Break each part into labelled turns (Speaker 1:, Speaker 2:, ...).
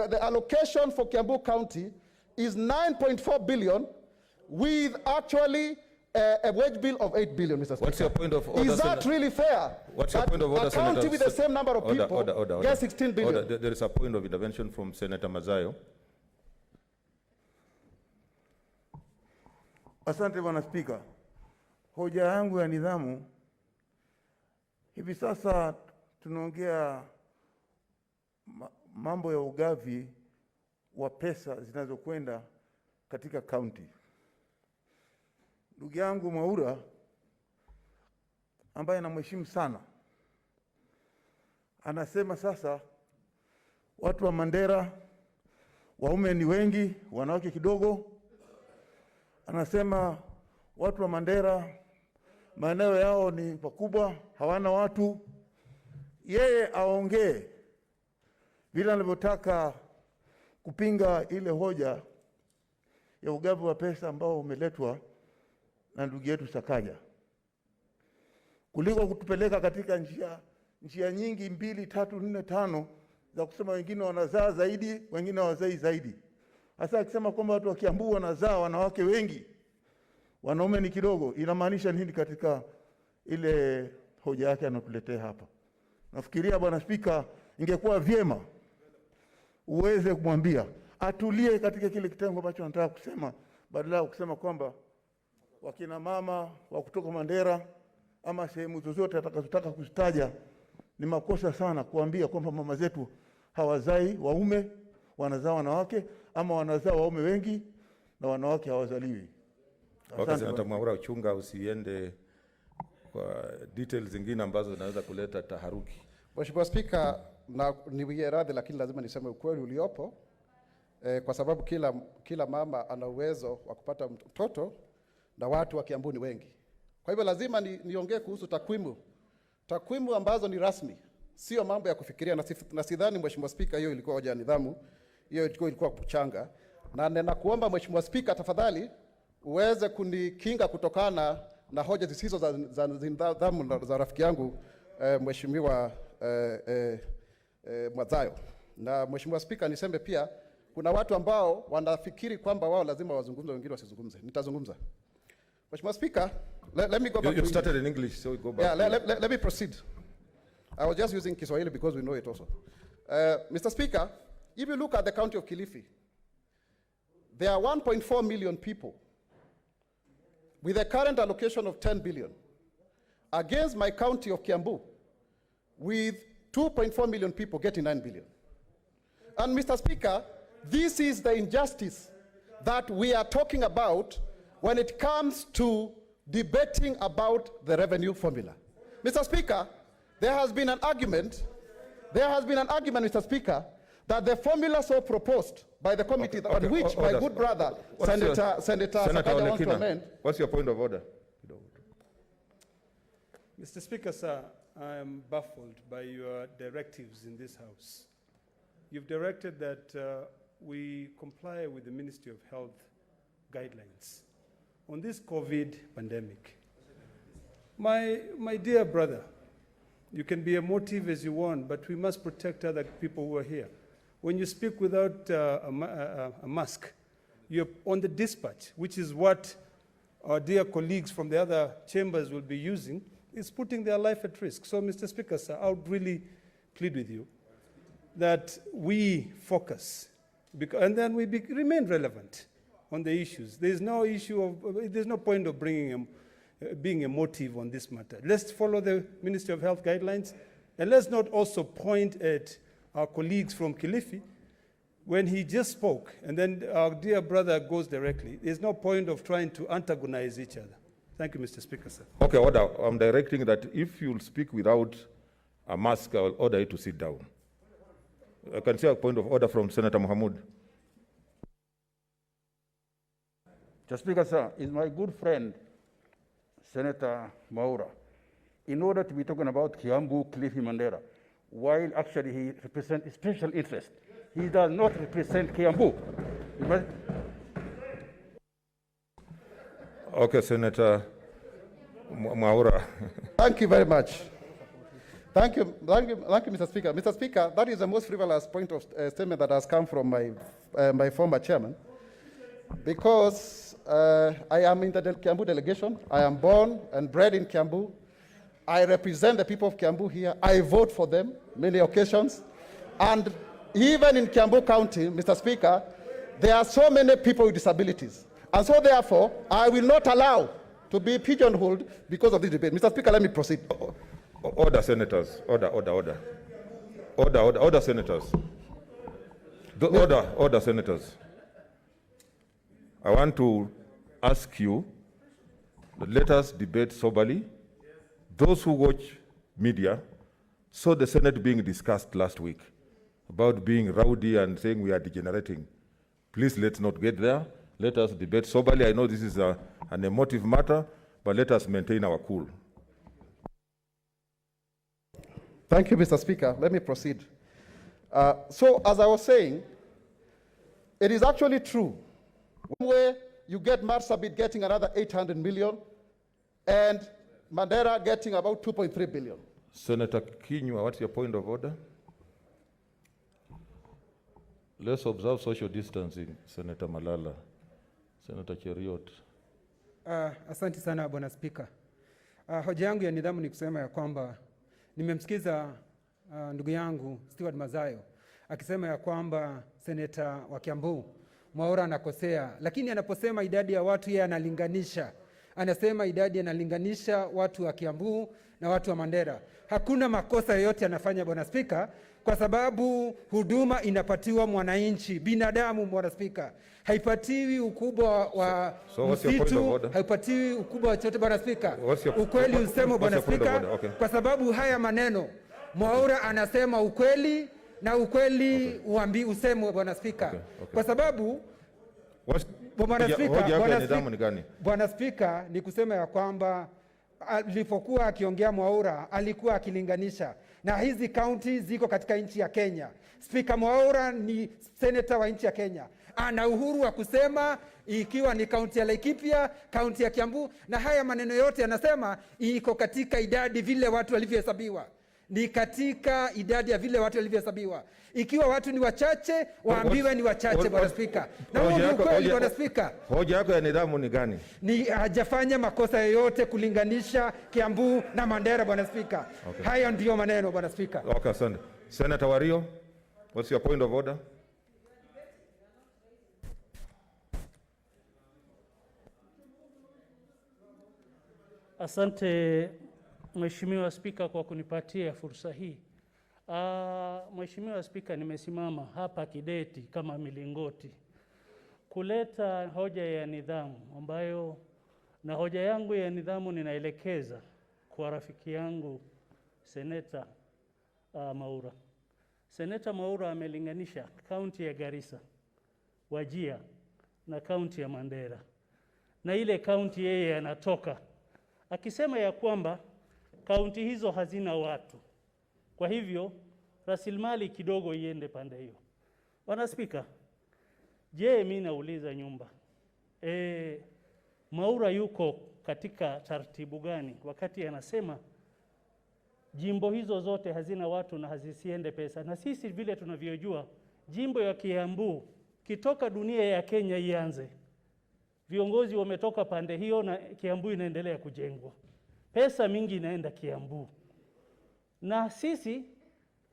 Speaker 1: the allocation for Kiambu County is 9.4 billion with actually a wage bill of 8 billion, Mr. Speaker.
Speaker 2: What's your point of order?
Speaker 1: Is that really fair?
Speaker 2: What's your point of order,
Speaker 1: a county
Speaker 2: Senator?
Speaker 1: with the same number of people gets 16 billion.
Speaker 2: There is a point of intervention from Senator Mazayo.
Speaker 3: Asante Bwana Spika. Hoja yangu ya nidhamu, hivi sasa tunaongea mambo ya ugavi wa pesa zinazokwenda katika county. Ndugu yangu Mwaura ambaye namheshimu sana anasema sasa watu wa Mandera waume ni wengi, wanawake kidogo. Anasema watu wa Mandera maeneo yao ni pakubwa, hawana watu. Yeye aongee vile anavyotaka kupinga ile hoja ya ugavi wa pesa ambao umeletwa na ndugu yetu Sakaja, kuliko kutupeleka katika njia nyingi 2, 3, 4, 5 za kusema wengine wanazaa zaidi, wengine hawazai zaidi. Hasa akisema kwamba watu wa Kiambu wanazaa wanawake wengi, wanaume ni kidogo, inamaanisha nini katika ile hoja yake anatuletea hapa? Nafikiria Bwana Spika, ingekuwa vyema uweze kumwambia atulie katika kile kitengo ambacho anataka kusema, badala ya kusema kwamba wakina mama wa kutoka Mandera ama sehemu zozote atakazotaka kuzitaja ni makosa sana kuambia kwamba mama zetu hawazai waume, wanazaa wanawake, ama wanazaa waume wengi na wanawake hawazaliwi.
Speaker 2: Okay, Senator Mwaura, uchunga usiende kwa details zingine ambazo zinaweza kuleta taharuki.
Speaker 1: Mheshimiwa Spika, na niwie radhi lakini lazima niseme ukweli uliopo, kwa sababu kila mama ana uwezo wa kupata mtoto na watu wa Kiambu ni wengi. Kwa hivyo lazima niongee kuhusu takwimu ambazo ni rasmi, sio mambo ya kufikiria, na sidhani Mheshimiwa Spika hiyo ilikuwa hoja ya nidhamu, hiyo ilikuwa kuchanga. Na ninakuomba Mheshimiwa Spika, tafadhali uweze kunikinga kutokana na hoja zisizo za nidhamu za rafiki yangu Mheshimiwa Mazayo. Na Mheshimiwa Spika, niseme pia kuna watu ambao wanafikiri kwamba wao lazima wazungumze, wengine wasizungumze. Nitazungumza. Mheshimiwa Speaker, let me go back.
Speaker 2: You started in English, so we go back.
Speaker 1: Yeah, let me proceed. I was just using Kiswahili because we know it also. Mr. Speaker, if you look at the county of Kilifi, there are 1.4 million people with a current allocation of 10 billion against my county of Kiambu with 2.4 million people getting 9 billion. And Mr. Speaker, this is the injustice that we are talking about when it comes to debating about the revenue formula. Mr. Speaker, there has been an argument, Mr. Speaker, that the formula so proposed by the committee on which my good brother, Senator Sakaja wants to amend.
Speaker 2: What's your point of order?
Speaker 4: Mr. Speaker, sir, I am baffled by your directives in this House. You've directed that we comply with the Ministry of Health guidelines on this COVID pandemic. My dear brother, you can be emotive as you want, but we must protect other people who are here. When you speak without a mask, you're on the dispatch, which is what our dear colleagues from the other chambers will be using, is putting their life at risk. So, Mr. Speaker, sir, I would really plead with you that we focus, and then we remain relevant on the issues. There's no point of being emotive on this matter. Let's follow the Ministry of Health guidelines, and let's not also point at our colleagues from Kilifi when he just spoke, and then our dear brother goes directly. There's no point of trying to antagonize each other. Thank you, Mr. Speaker, sir.
Speaker 2: Okay, order. I'm directing that if you'll speak without a mask, I'll order you to sit down. I can see a point of order from Senator Mohamud.
Speaker 5: Mr. Speaker, sir, is my good friend, Senator Mwaura, in order to be talking about Kiambu, Kilifi, Mandera, while actually he represents special interest. He does not represent Kiambu.
Speaker 2: Okay, Senator Mwaura.
Speaker 1: Thank you very much. Thank you, Mr. Speaker. Mr. Speaker, that is the most frivolous point of statement that has come from my former chairman, because I am in the Kiambu delegation. I am born and bred in Kiambu. I represent the people of Kiambu here. I vote for them many occasions. And even in Kiambu County, Mr. Speaker, there are so many people with disabilities. And so therefore, I will not allow to be pigeonholed because of this debate. Mr. Speaker, let me proceed.
Speaker 2: Order, senators. Order, senators. Order, senators. I want to ask you, let us debate soberly. Those who watch media saw the Senate being discussed last week about being rowdy and saying we are degenerating. Please, let's not get there. Let us debate soberly. I know this is an emotive matter, but let us maintain our cool.
Speaker 1: Thank you, Mr. Speaker. Let me proceed. So, as I was saying, it is actually true. One way you get Marsabit getting another 800 million, and Mandera getting about 2.3 billion.
Speaker 2: Senator Kinyua, what's your point of order? Let's observe social distancing, Senator Malala. Senator Cheriot.
Speaker 6: Asante sana Bwana Spika. Hoja yangu ya nidhamu ni kusema ya kwamba nimemsikiza ndugu yangu Stewart Mazayo akisema ya kwamba seneta wa Kiambu Mwaura anakosea, lakini anaposema idadi ya watu yeye analinganisha. Anasema idadi analinganisha watu wa Kiambu na watu wa Mandera. Hakuna makosa yoyote anafanya Bwana Spika, kwa sababu huduma inapatiwa mwananchi, binadamu Bwana Spika. Haipatiwi ukubwa wa msitu, haipatiwi ukubwa wa chote Bwana Spika. Ukweli usemo Bwana Spika, kwa sababu haya maneno Mwaura anasema ukweli na ukweli usemwe Bwana Spika. Kwa sababu Bwana Spika ni kusema ya kwamba alipokuwa akiongea Mwaura alikuwa akilinganisha na hizi kaunti ziko katika nchi ya Kenya. Spika Mwaura ni senator wa nchi ya Kenya. Ana uhuru wa kusema ikiwa ni kaunti ya Laikipia, kaunti ya Kiambu, na haya maneno yote anasema iko katika idadi vile watu walivyohesabiwa. Ni katika idadi ya vile watu walivyohesabiwa. Ikiwa watu ni wachache, waambiwe ni wachache Bwana Spika. Na huo ni ukweli Bwana Spika.
Speaker 2: Hoja yako ya nidhamu ni gani?
Speaker 6: Ni hajafanya makosa yoyote kulinganisha Kiambu na Mandera Bwana Spika. Okay. Haya ndio maneno Bwana Spika.
Speaker 2: Okay, asante. Senator Wario, what's your point of order?
Speaker 7: Asante Mheshimiwa Spika kwa kunipatia fursa hii. Mheshimiwa Spika, nimesimama hapa kideti kama milingoti kuleta hoja ya nidhamu ambayo, na hoja yangu ya nidhamu ninaelekeza kwa rafiki yangu Seneta Mwaura. Seneta Mwaura amelinganisha kaunti ya Garissa, Wajir na kaunti ya Mandera na ile kaunti yeye anatoka, akisema ya kwamba kaunti hizo hazina watu, kwa hivyo rasilimali kidogo iende pande hiyo. Bwana Spika, je, mimi nauliza nyumba, Mwaura yuko katika taratibu gani wakati anasema jimbo hizo zote hazina watu na hazisiende pesa? Na sisi vile tunavyojua, jimbo ya Kiambu kitoka dunia ya Kenya ianze, viongozi wametoka pande hiyo na Kiambu inaendelea kujengwa. Pesa mingi inaenda Kiambu. Na sisi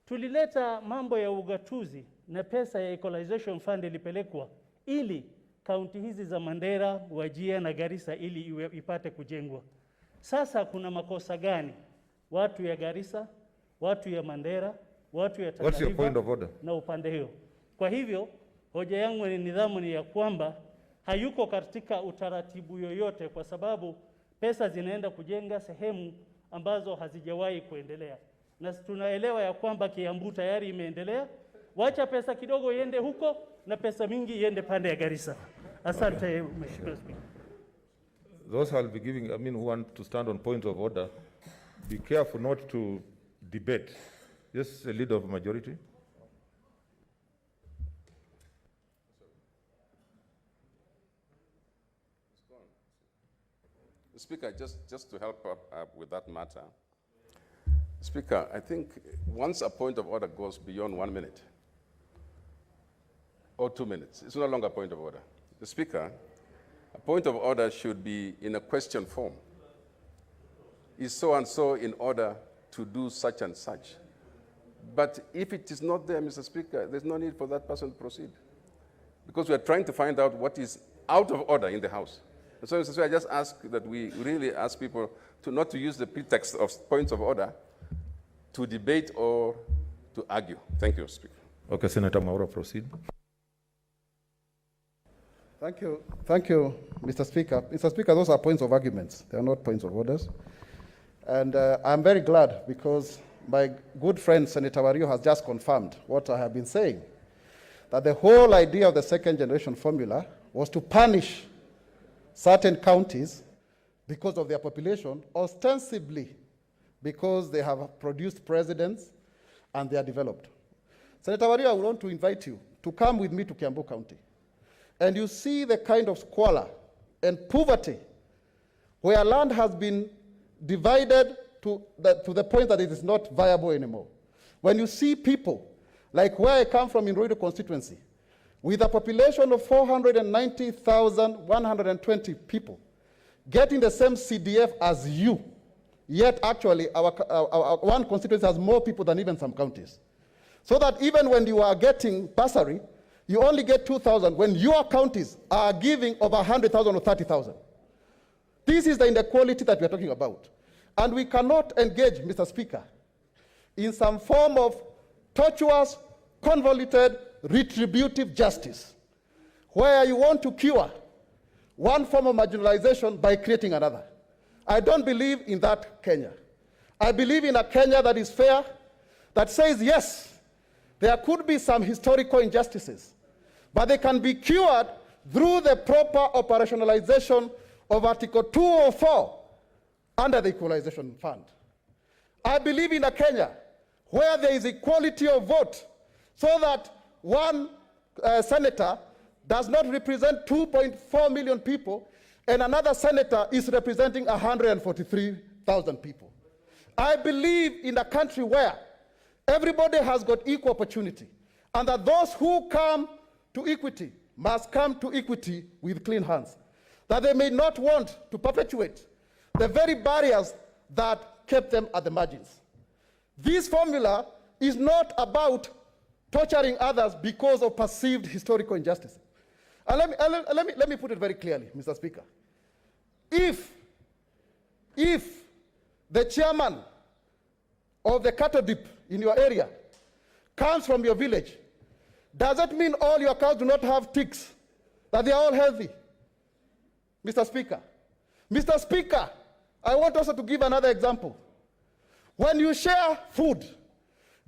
Speaker 7: tulileta mambo ya ugatuzi na pesa ya equalization fund ilipelekwa ili kaunti hizi za Mandera, Wajir na Garissa ili ipate kujengwa. Sasa kuna makosa gani watu ya Garissa, watu ya Mandera, watu ya Tana River na upande hiyo? Kwa hivyo hoja yangu ni nidhamu ni ya kwamba hayuko katika utaratibu yoyote, kwa sababu pesa zinaenda kujenga sehemu ambazo hazijawahi kuendelea. Na tunaelewa ya kwamba Kiambu tayari imeendelea. Wacha pesa kidogo iende huko na pesa mingi iende pande ya Garissa. Asante Mheshimiwa Spika.
Speaker 2: Those I'll be giving, who want to stand on points of order, be careful not to debate. Just a leader of majority.
Speaker 8: Speaker, just to help up with that matter, Speaker, I think once a point of order goes beyond 1 minute or 2 minutes, it's no longer a point of order. The Speaker, a point of order should be in a question form. Is so and so in order to do such and such? But if it is not there, Mr. Speaker, there's no need for that person to proceed. Because we are trying to find out what is out of order in the House. And so, Mr. Speaker, I just ask that we really ask people to not to use the pretext of points of order to debate or to argue. Thank you, Speaker.
Speaker 2: Okay, Senator Mwaura, proceed.
Speaker 1: Thank you, Mr. Speaker. Mr. Speaker, those are points of arguments. They are not points of orders. And I'm very glad because my good friend Senator Wario has just confirmed what I have been saying, that the whole idea of the second generation formula was to punish certain counties because of their population, ostensibly because they have produced presidents and they are developed. Senator Wario, I want to invite you to come with me to Kiambu County. And you see the kind of squalor and poverty where land has been divided to the point that it is not viable anymore. When you see people, like where I come from in Ruiru constituency, with a population of 490,120 people, getting the same CDF as you, yet actually our one constituency has more people than even some counties. So that even when you are getting bursary, you only get 2,000 when your counties are giving over 100,000 or 30,000. This is the inequality that we are talking about. And we cannot engage, Mr. Speaker, in some form of tortuous, convoluted, retributive justice, where you want to cure one form of marginalization by creating another. I don't believe in that Kenya. I believe in a Kenya that is fair, that says, yes, there could be some historical injustices, but they can be cured through the proper operationalization of Article 204 under the Equalization Fund. I believe in a Kenya where there is equality of vote, so that one senator does not represent 2.4 million people and another senator is representing 143,000 people. I believe in a country where everybody has got equal opportunity, and that those who come to equity must come to equity with clean hands, that they may not want to perpetuate the very barriers that kept them at the margins. This formula is not about torturing others because of perceived historical injustice. And let me put it very clearly, Mr. Speaker. If the chairman of the cattle dip in your area comes from your village, does that mean all your cows do not have ticks, that they are all healthy? Mr. Speaker. Mr. Speaker, I want also to give another example. When you share food,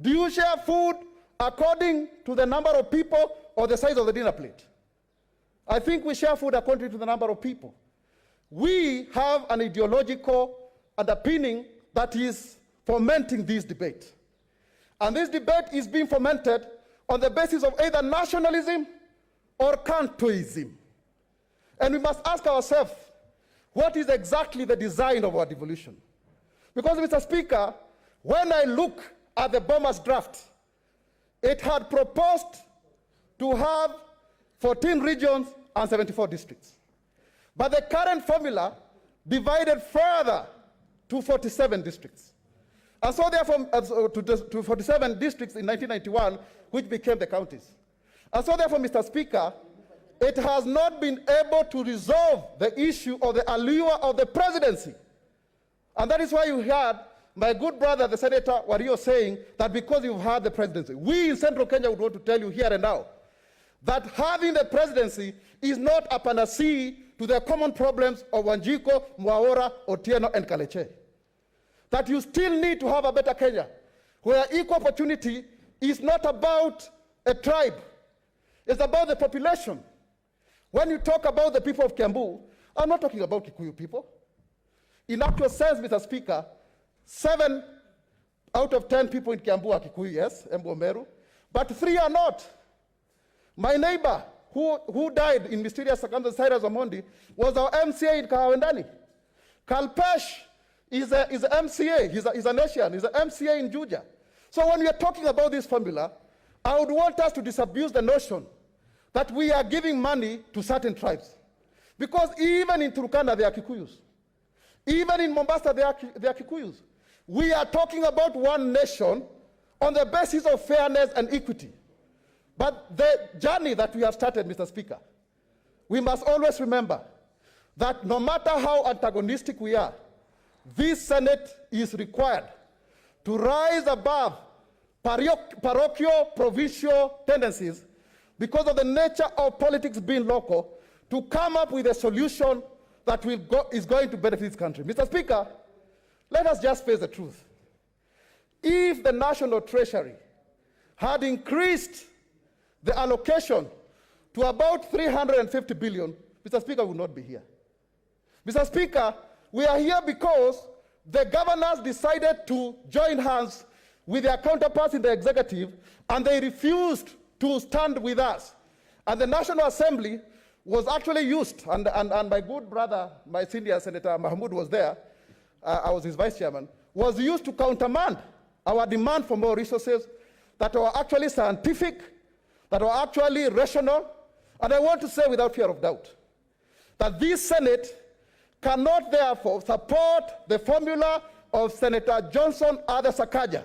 Speaker 1: do you share food according to the number of people or the size of the dinner plate? I think we share food according to the number of people. We have an ideological underpinning that is fomenting this debate. And this debate is being fomented on the basis of either nationalism or Kantoism. And we must ask ourselves, what is exactly the design of our devolution? Because, Mr. Speaker, when I look at the Bomas draft, it had proposed to have 14 regions and 74 districts. But the current formula divided further to 47 districts. And so therefore, to 47 districts in 1991, which became the counties. And so therefore, Mr. Speaker, it has not been able to resolve the issue of the allure of the presidency. And that is why you heard my good brother, the Senator Wario, saying that because you've had the presidency, we in Central Kenya would want to tell you here and now that having the presidency is not a panacea to the common problems of Wanjiko, Mwaura, Otieno, and Kaleche. That you still need to have a better Kenya, where equal opportunity is not about a tribe, it's about the population. When you talk about the people of Kiambu, I'm not talking about Kikuyu people. In actual sense, Mr. Speaker, 7 out of 10 people in Kiambu are Kikuyu, yes, Embu Meru, but 3 are not. My neighbor, who died in mysterious circumstances, Cyrus Omondi, was our MCA in Kahawendani. Kalpesh is a MCA. He's an Asian. He's an MCA in Juja. So when we are talking about this formula, I would want us to disabuse the notion that we are giving money to certain tribes. Because even in Turkana, they are Kikuyus. Even in Mombasa, they are Kikuyus. We are talking about one nation on the basis of fairness and equity. But the journey that we have started, Mr. Speaker, we must always remember that no matter how antagonistic we are, this Senate is required to rise above parochial, provincial tendencies because of the nature of politics being local, to come up with a solution that is going to benefit this country. Mr. Speaker, let us just face the truth. If the National Treasury had increased the allocation to about 350 billion, Mr. Speaker, we would not be here. Mr. Speaker, we are here because the governors decided to join hands with their counterparts in the executive, and they refused to stand with us. And the National Assembly was actually used, and my good brother, my senior Senator Mahmoud was there, I was his vice chairman, was used to countermand our demand for more resources that were actually scientific, that were actually rational. And I want to say without fear of doubt that this Senate cannot therefore support the formula of Senator Johnson Ada Sakaja,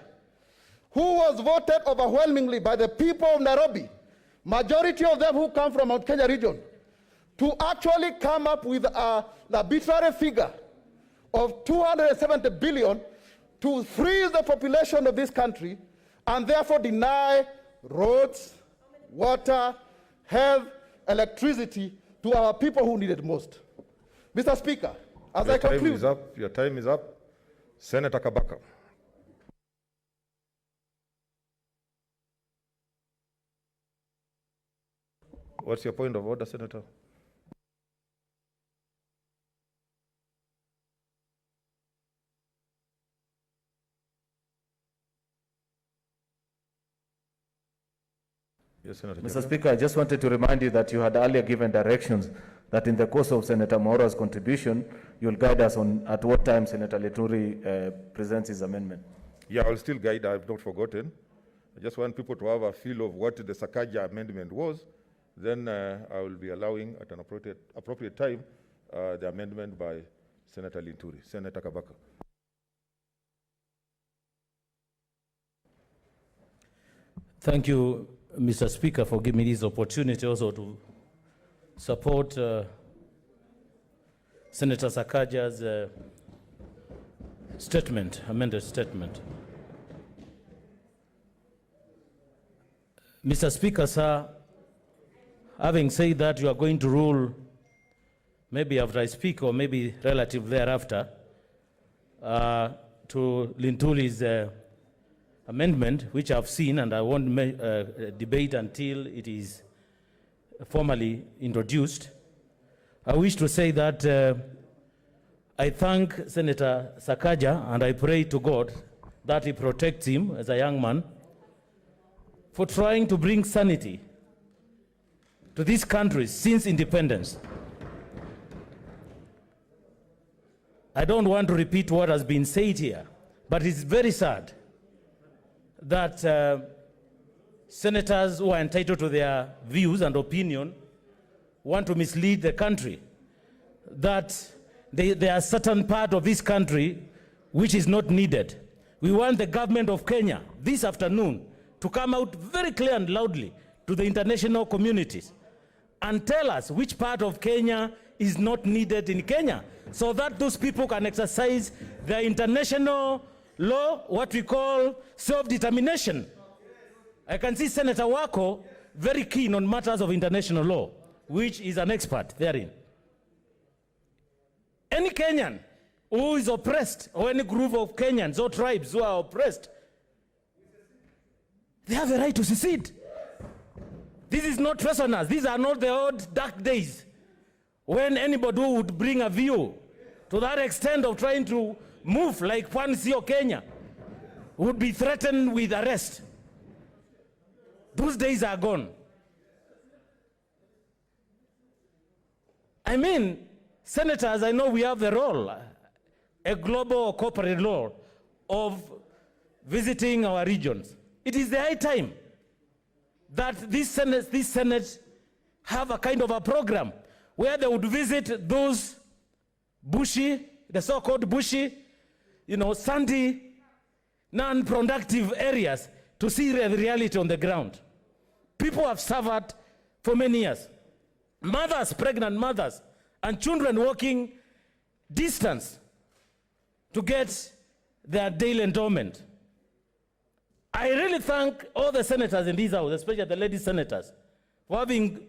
Speaker 1: who was voted overwhelmingly by the people of Nairobi, majority of them who come from Mount Kenya region, to actually come up with an arbitrary figure of 270 billion to freeze the population of this country and therefore deny roads, water, health, electricity to our people who need it most. Mr. Speaker, as I conclude...
Speaker 2: Your time is up. Senator Kabaka. What's your point of order, Senator? Yes, Senator.
Speaker 9: Mr. Speaker, I just wanted to remind you that you had earlier given directions that in the course of Senator Maura's contribution, you'll guide us on at what time Senator Leturi presents his amendment.
Speaker 2: Yeah, I'll still guide. I've not forgotten. I just want people to have a feel of what the Sakaja amendment was. Then I will be allowing at an appropriate time the amendment by Senator Linturi. Senator Kabaka.
Speaker 10: Thank you, Mr. Speaker, for giving me this opportunity also to support Senator Sakaja's statement, amended statement. Mr. Speaker, sir, having said that, you are going to rule maybe after I speak or maybe relative thereafter to Lintuli's amendment, which I've seen, and I won't debate until it is formally introduced. I wish to say that I thank Senator Sakaja, and I pray to God that he protects him as a young man for trying to bring sanity to this country since independence. I don't want to repeat what has been said here, but it's very sad that senators who are entitled to their views and opinion want to mislead the country, that there are certain part of this country which is not needed. We want the government of Kenya this afternoon to come out very clear and loudly to the international communities and tell us which part of Kenya is not needed in Kenya, so that those people can exercise their international law, what we call self-determination. I can see Senator Wako very keen on matters of international law, which is an expert therein. Any Kenyan who is oppressed, or any group of Kenyans or tribes who are oppressed, they have a right to secede. This is not trespassers. These are not the old dark days when anybody who would bring a view to that extent of trying to move like Pwani or Kenya would be threatened with arrest. Those days are gone. I mean, senators, I know we have the role. a global or corporate law of visiting our regions. It is the high time that this Senate have a kind of a program where they would visit those bushy, the so-called bushy, sandy, non-productive areas to see the reality on the ground. People have suffered for many years. Mothers, pregnant mothers, and children walking distance to get their daily endowment. I really thank all the senators in this house, especially the lady senators, for having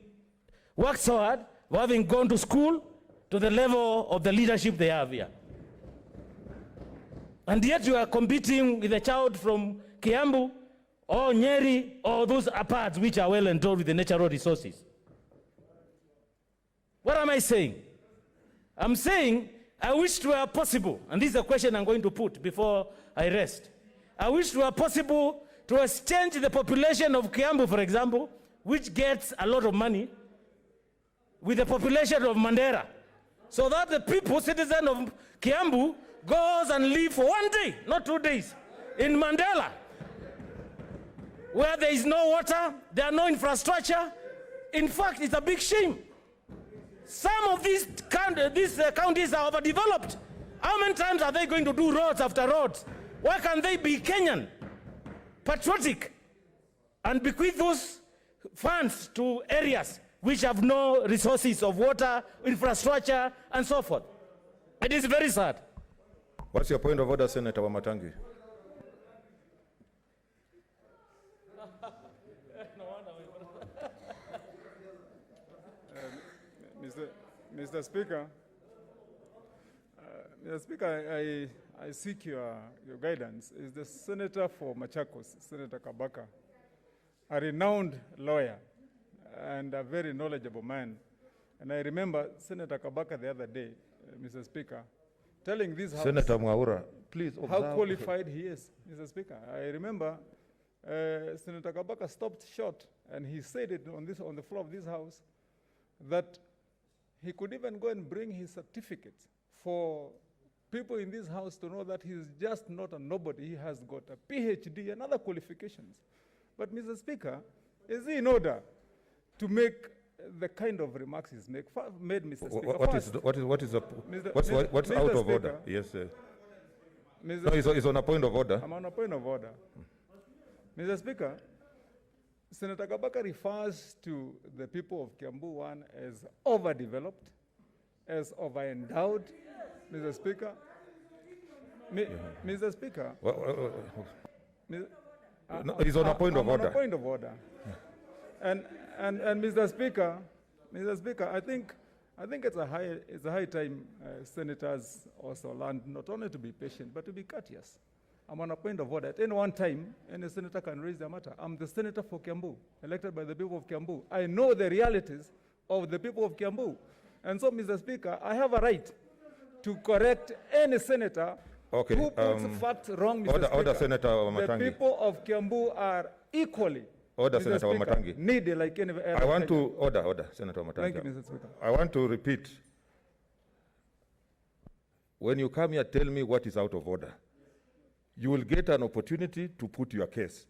Speaker 10: worked so hard, for having gone to school to the level of the leadership they have here. And yet you are competing with a child from Kiambu or Nyeri or those parts which are well endowed with the natural resources. What am I saying? I'm saying I wish it were possible, and this is a question I'm going to put before I rest. I wish it were possible to exchange the population of Kiambu, for example, which gets a lot of money, with the population of Mandera, so that the people, citizens of Kiambu, goes and live for 1 day, not 2 days, in Mandela, where there is no water, there are no infrastructure. In fact, it's a big shame. Some of these counties are overdeveloped. How many times are they going to do roads after roads? Why can't they be Kenyan, patriotic, and bequeath those funds to areas which have no resources of water, infrastructure, and so forth? It is very sad.
Speaker 2: What's your point of order, Senator Wamatangi?
Speaker 11: Mr. Speaker, I seek your guidance. Is the Senator for Machakos, Senator Kabaka, a renowned lawyer and a very knowledgeable man. And I remember Senator Kabaka the other day, Mr. Speaker, telling this House
Speaker 2: Senator Mwaura, please observe
Speaker 11: how qualified he is, Mr. Speaker. I remember Senator Kabaka stopped short, and he said it on the floor of this House, that he could even go and bring his certificates for people in this House to know that he's just not a nobody. He has got a PhD and other qualifications. But, Mr. Speaker, is he in order to make the kind of remarks he's made, Mr. Speaker?
Speaker 2: What's out of order? Yes, sir. No, he's on a point of order.
Speaker 11: I'm on a point of order. Mr. Speaker, Senator Kabaka refers to the people of Kiambu 1 as overdeveloped, as overendowed, Mr. Speaker. Mr. Speaker.
Speaker 2: No, he's on a point of order.
Speaker 11: On a point of order. And Mr. Speaker, I think it's a high time senators also learn not only to be patient but to be courteous. I'm on a point of order. At any one time, any senator can raise their matter. I'm the senator for Kiambu, elected by the people of Kiambu. I know the realities of the people of Kiambu. And so, Mr. Speaker, I have a right to correct any senator who puts facts wrong, Mr. Speaker.
Speaker 2: Order, Senator Wamatangi.
Speaker 11: The people of Kiambu are equally
Speaker 2: Senator Wamatangi.
Speaker 11: Needy like any other.
Speaker 2: I want to order, Senator Wamatangi.
Speaker 11: Thank you, Mr. Speaker.
Speaker 2: I want to repeat. When you come here, tell me what is out of order. You will get an opportunity to put your case.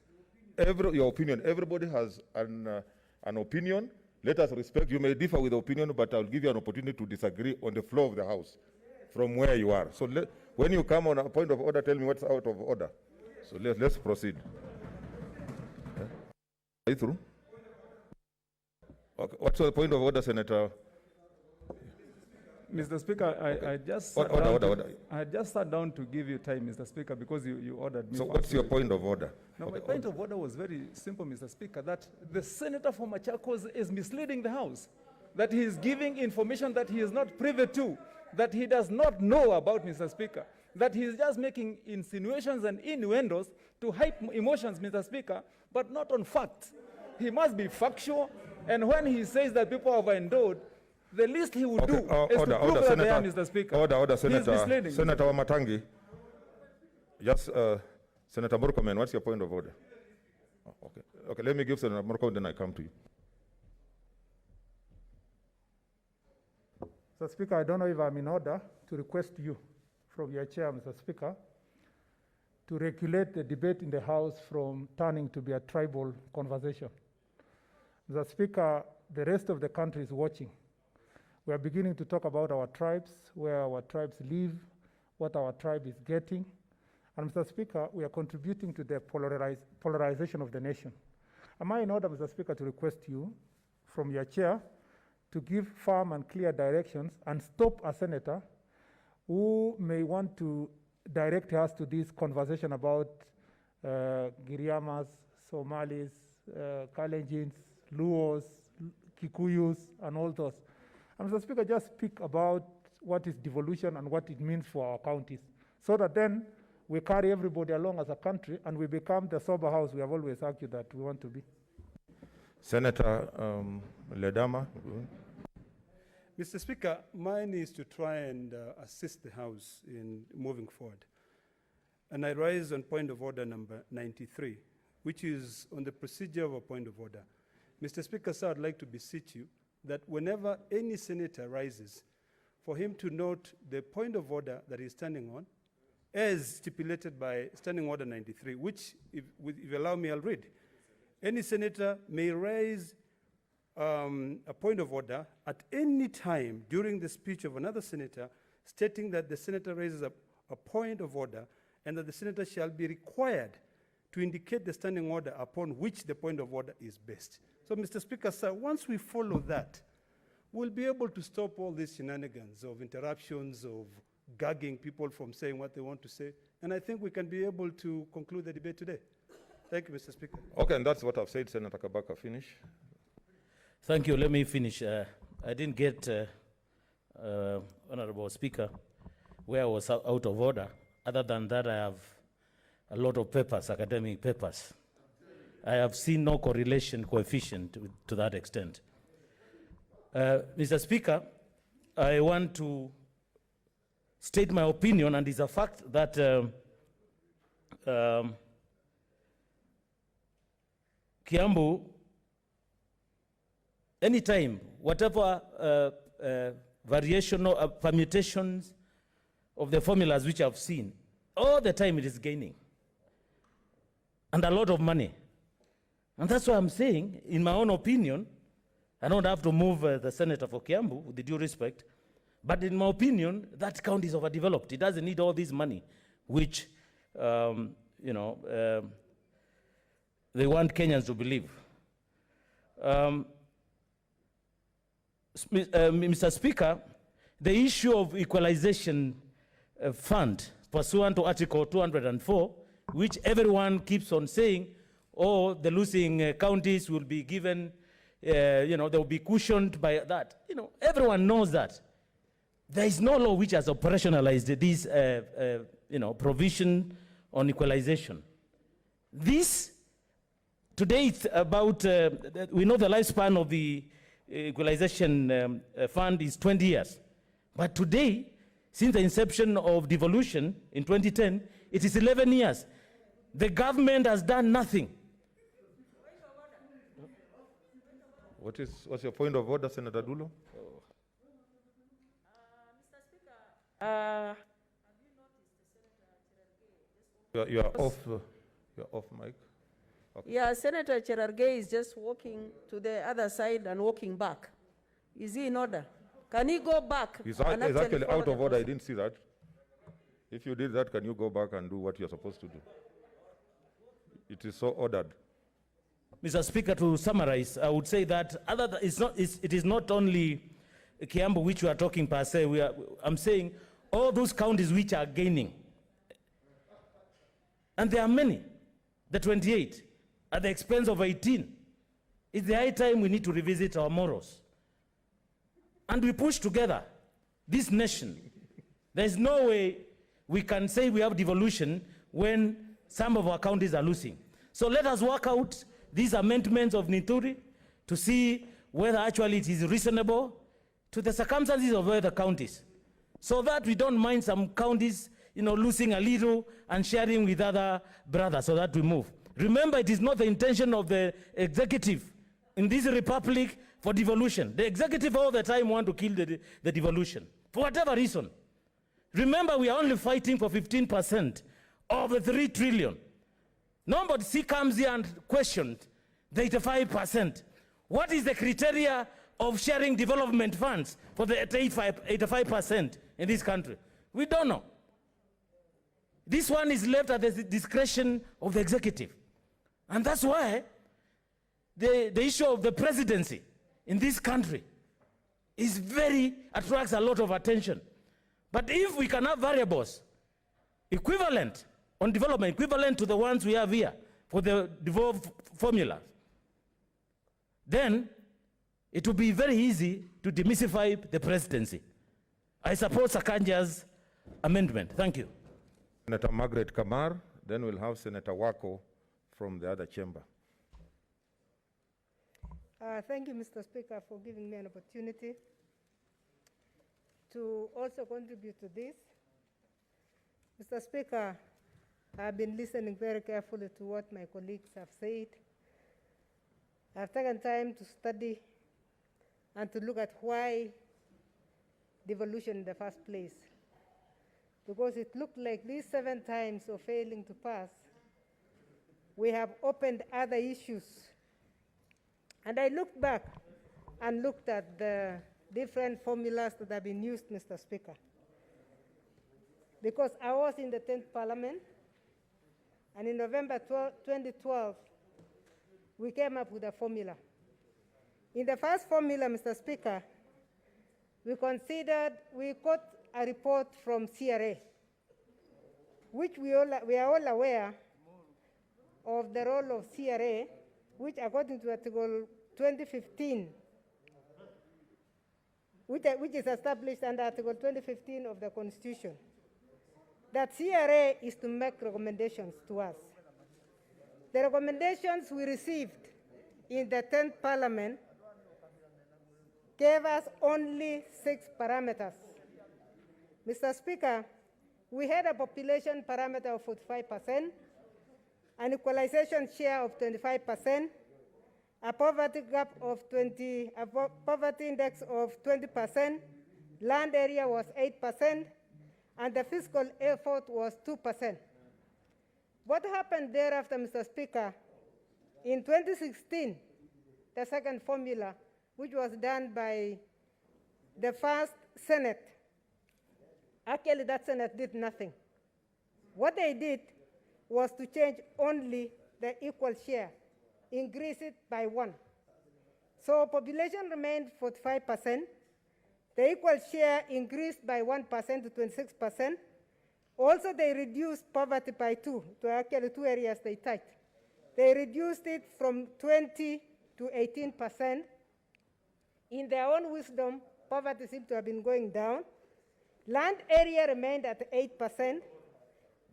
Speaker 2: Your opinion. Everybody has an opinion. Let us respect. You may differ with the opinion, but I'll give you an opportunity to disagree on the floor of the House from where you are. So when you come on a point of order, tell me what's out of order. So let's proceed. Are you through? Okay. What's the point of order, Senator?
Speaker 11: Mr. Speaker, I just sat down to give you time, Mr. Speaker, because you ordered me.
Speaker 2: So what's your point of order?
Speaker 11: No, my point of order was very simple, Mr. Speaker, that the senator for Machakos is misleading the House, that he is giving information that he is not privy to, that he does not know about, Mr. Speaker, that he is just making insinuations and innuendos to hype emotions, Mr. Speaker, but not on facts. He must be factual, and when he says that people are overendowed, the least he would do is to prove that they are, Mr. Speaker.
Speaker 2: Order, Senator.
Speaker 11: He is misleading.
Speaker 2: Senator Wamatangi. Yes, Senator Murkomen, what's your point of order? Oh, okay, let me give Senator Murkomen, then I come to you.
Speaker 3: Mr. Speaker, I don't know if I'm in order to request you from your chair, Mr. Speaker, to regulate the debate in the House from turning to be a tribal conversation. Mr. Speaker, the rest of the country is watching. We are beginning to talk about our tribes, where our tribes live, what our tribe is getting. And Mr. Speaker, we are contributing to the polarization of the nation. Am I in order, Mr. Speaker, to request you from your chair to give firm and clear directions and stop a senator who may want to direct us to this conversation about Giriamas, Somalis, Kalenjins, Luos, Kikuyus, and all those. And Mr. Speaker, just speak about what is devolution and what it means for our counties, so that then we carry everybody along as a country and we become the sober house we have always argued that we want to be.
Speaker 2: Senator Ledama.
Speaker 4: Mr. Speaker, mine is to try and assist the House in moving forward. And I rise on point of order number 93, which is on the procedure of a point of order. Mr. Speaker, sir, I'd like to beseech you that whenever any senator rises, for him to note the point of order that he's standing on, as stipulated by Standing Order 93, which, if you allow me, I'll read. Any senator may raise a point of order at any time during the speech of another senator, stating that the senator raises a point of order and that the senator shall be required to indicate the standing order upon which the point of order is based. So, Mr. Speaker, sir, once we follow that, we'll be able to stop all these shenanigans of interruptions, of gagging people from saying what they want to say. And I think we can be able to conclude the debate today. Thank you, Mr. Speaker.
Speaker 2: Okay, and that's what I've said. Senator Kabaka, finish.
Speaker 10: Thank you. Let me finish. I didn't get, Honorable Speaker, where I was out of order. Other than that, I have a lot of papers, academic papers. I have seen no correlation coefficient to that extent. Mr. Speaker, I want to state my opinion, and it's a fact that Kiambu, anytime, whatever variation or permutations of the formulas which I've seen, all the time it is gaining. And a lot of money. And that's why I'm saying, in my own opinion, I don't have to move the senator for Kiambu, with the due respect, but in my opinion, that county is overdeveloped. It doesn't need all this money, which, they want Kenyans to believe. Mr. Speaker, the issue of equalization fund pursuant to Article 204, which everyone keeps on saying, oh, the losing counties will be given, they will be cushioned by that. Everyone knows that. There is no law which has operationalized this, provision on equalization. This, today it's about, we know the lifespan of the equalization fund is 20 years. But today, since the inception of devolution in 2010, it is 11 years. The government has done nothing.
Speaker 2: What's your point of order, Senator Dulo?
Speaker 12: Mr. Speaker,
Speaker 2: You are off mic. Okay.
Speaker 12: yeah, Senator Cherargei is just walking to the other side and walking back. Is he in order? Can he go back?
Speaker 2: He's
Speaker 12: and
Speaker 2: actually
Speaker 12: follow
Speaker 2: out
Speaker 12: the
Speaker 2: of order. I
Speaker 12: process?
Speaker 2: didn't see that. If you did that, can you go back and do what you're supposed to do? It is so ordered.
Speaker 10: Mr. Speaker, to summarize, I would say that it is not only Kiambu which we are talking per se. I'm saying all those counties which are gaining. And there are many, the 28, at the expense of 18. It's the high time we need to revisit our morals. And we push together this nation. There's no way we can say we have devolution when some of our counties are losing. So let us work out these amendments of Nituri to see whether actually it is reasonable to the circumstances of other counties, so that we don't mind some counties, losing a little and sharing with other brothers, so that we move. Remember, it is not the intention of the executive in this republic for devolution. The executive all the time want to kill the devolution, for whatever reason. Remember, we are only fighting for 15% of the 3 trillion. Nobody comes here and questioned the 85%. What is the criteria of sharing development funds for the 85% in this country? We don't know. This one is left at the discretion of the executive. And that's why the issue of the presidency in this country attracts a lot of attention. But if we can have variables equivalent on development, equivalent to the ones we have here for the devolved formula, then it will be very easy to demystify the presidency. I support Sakanja's amendment. Thank you.
Speaker 2: Senator Margaret Kamar, then we'll have Senator Wako from the other chamber.
Speaker 13: Thank you, Mr. Speaker, for giving me an opportunity to also contribute to this. Mr. Speaker, I've been listening very carefully to what my colleagues have said. I've taken time to study and to look at why devolution in the first place. Because it looked like these 7 times of failing to pass, we have opened other issues. And I looked back and looked at the different formulas that have been used, Mr. Speaker. Because I was in the 10th Parliament, and in November 2012, we came up with a formula. In the first formula, Mr. Speaker, we got a report from CRA, which we are all aware of the role of CRA, which according to Article 2015, which is established under Article 2015 of the Constitution, that CRA is to make recommendations to us. The recommendations we received in the 10th Parliament gave us only 6 parameters. Mr. Speaker, we had a population parameter of 45%, an equalization share of 25%, a poverty gap of a poverty index of 20%, land area was 8%, and the fiscal effort was 2%. What happened thereafter, Mr. Speaker? In 2016, the second formula, which was done by the first Senate, actually that Senate did nothing. What they did was to change only the equal share, increase it by 1. So population remained 45%. The equal share increased by 1% to 26%. Also, they reduced poverty by 2, to actually 2 areas they touched. They reduced it from 20 to 18%. In their own wisdom, poverty seemed to have been going down. Land area remained at 8%.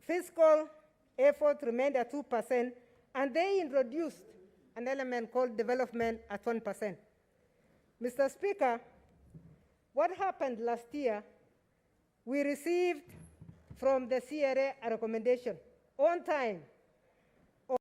Speaker 13: Fiscal effort remained at 2%. And they introduced an element called development at 1%. Mr. Speaker, what happened last year, we received from the CRA a recommendation on time